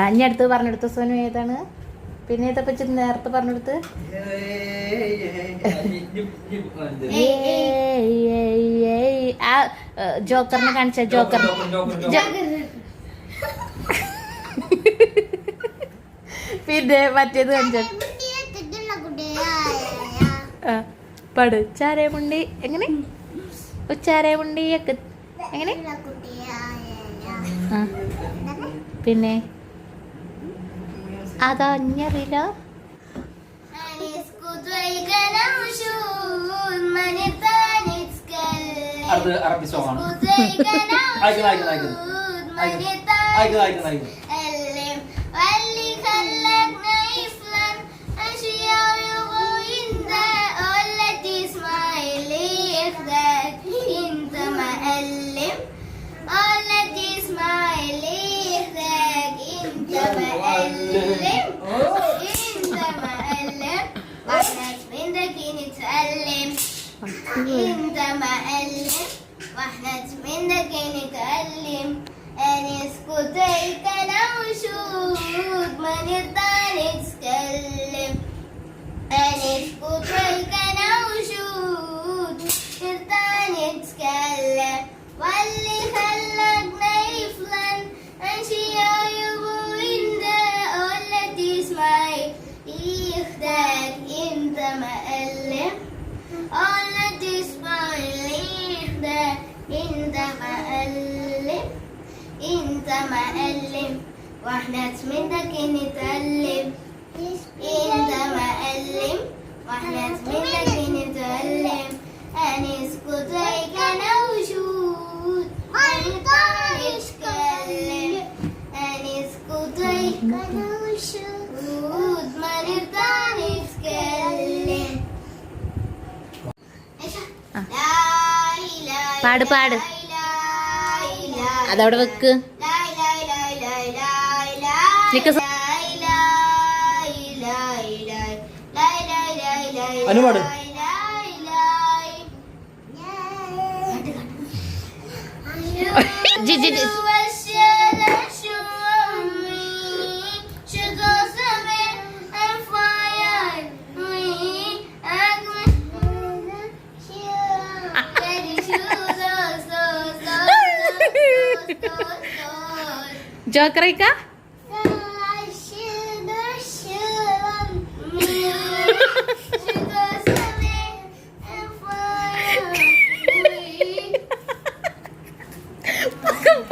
ഇനി അടുത്ത് പറഞ്ഞെടുത്ത സോനു ഏതാണ്? പിന്നെ ഏതപ്പച്ച നേരത്തെ പറഞ്ഞെടുത്ത് ആ ജോക്കറിനെ കാണിച്ച ജോക്കർ. പിന്നെ മറ്റേത് കാണിച്ച പട് ചാരമുണ്ടി എങ്ങനെ ഉച്ചാരമുണ്ടിയൊക്കെ എങ്ങനെ പിന്നെ അതഞ്ഞറിയില്ല. അറബി സോങ്ങാണ്. انت معلم واحنا منك نتعلم انت معلم واحنا منك نتعلم هنسكت هيك انا وشود ما نقدر نتكلم هنسكت هيك انا وشود ما نقدر نتكلم പാട് പാട് അതവിടെ വെക്ക്. അനുപാട് ജോക്കറേക്ക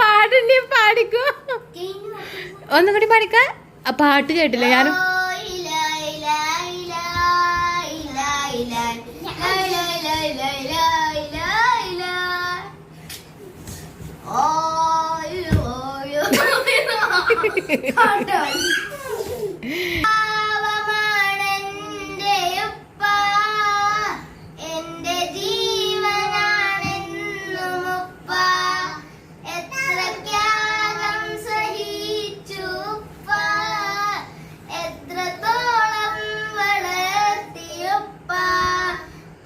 പാടുണ്ടേ പാടിക്കോ. ഒന്നും കൂടി പാടിക്ക. ആ പാട്ട് കേട്ടില്ല ഞാനും. എന്റെ ജീവനാണെന്നുമുപ്പ എത്ര ത്യാഗം സഹിച്ചുപ്പ എത്രത്തോളം വളർത്തിയുപ്പ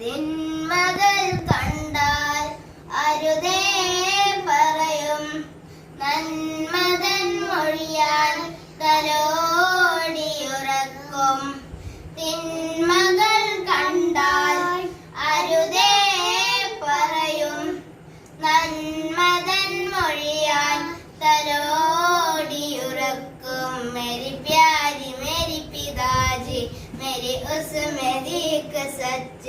തിന്മകൾ കണ്ടാൽ അരുതേ പറയും നന്മതൻ മൊഴിയാൽ തലോടിയുറക്കും തിന്മകൾ കണ്ടാൽ അരുതേ പറയും നന്മതൻ മൊഴിയാൽ തലോടിയുറക്കും मेरी प्यारी मेरी पिताजी मेरी उसमें देख सच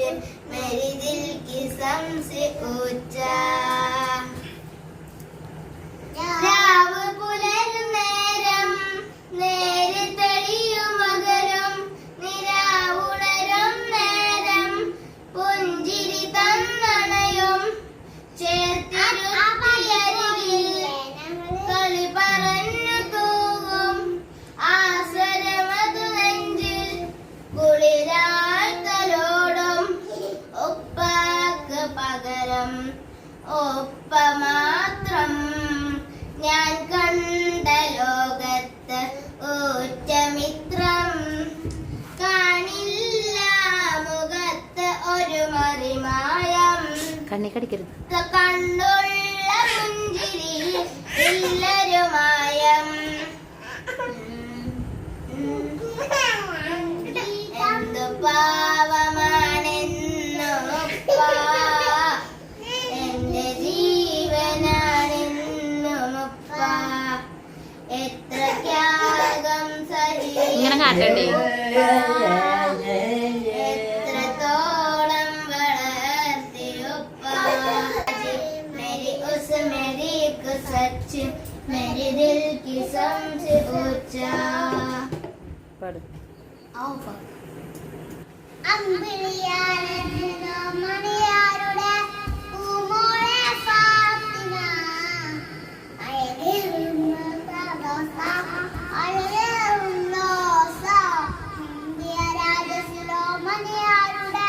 मेरी दिल की सबसे ऊंचा രാവ് പുലർന്നേരം നേരെ തെളിയുമകരം നിരാവുണരും നേരം പുഞ്ചിരി തന്നണയും ചേർത്തിരുത്തിയരികിൽ കളി പറഞ്ഞു തൂകും ആസരമതു നെഞ്ചിൽ കുളിരാൽ തലോടും ഒപ്പാക്ക് പകരം ഒപ്പ മാത്രം ഞാൻ കണ്ട ലോകത്ത് ഊറ്റമിത്രം കാണി കണ്ണി കടിക്കരുത്. കണ്ടുള്ള പുഞ്ചിരി എല്ലാരുമായം എന്തു പാവമാണെന്നുപ്പ എന്റെ ജീവനാണെന്നുമുപ്പ എത്ര ത്യാഗം ഇങ്ങനെ കാട്ടണ്ടേ? എത്രത്തോളം വളർത്തിയുപ്പ मेरी उस मेरी को सच मेरे दिल की सबसे ऊंचा പാടും. അമ്പിളിയാരെന്നോ മണിയാരുടെ പൂമോളെ ഫാത്തിമ അഴകേറുന്ന പ്രദോസ അഴകേറുന്ന റോസ ഇന്ത്യ രാജസിലോ മണിയാരുടെ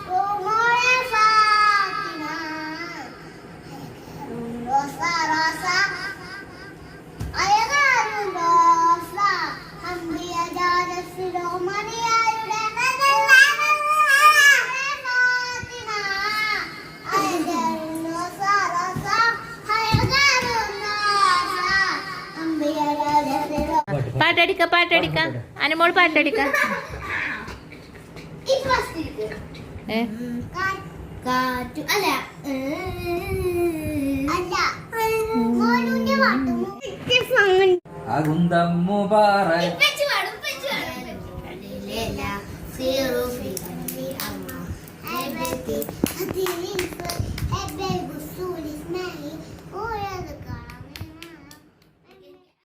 പൂമോളെ ഫാത്തിമ അഴകേറുന്ന റോസ റോസ അഴകേറുന്ന റോസ ഇന്ത്യ രാജസിലോ മണിയാരുടെ പാട്ടടിക്ക പാട്ടടിക്ക അനുമോൾ പാട്ടടിക്ക. ഏ കാറ്റു അല്ല അല്ല മോനുന്റെ പാട്ട് അകുന്തം മുബാറക് Happy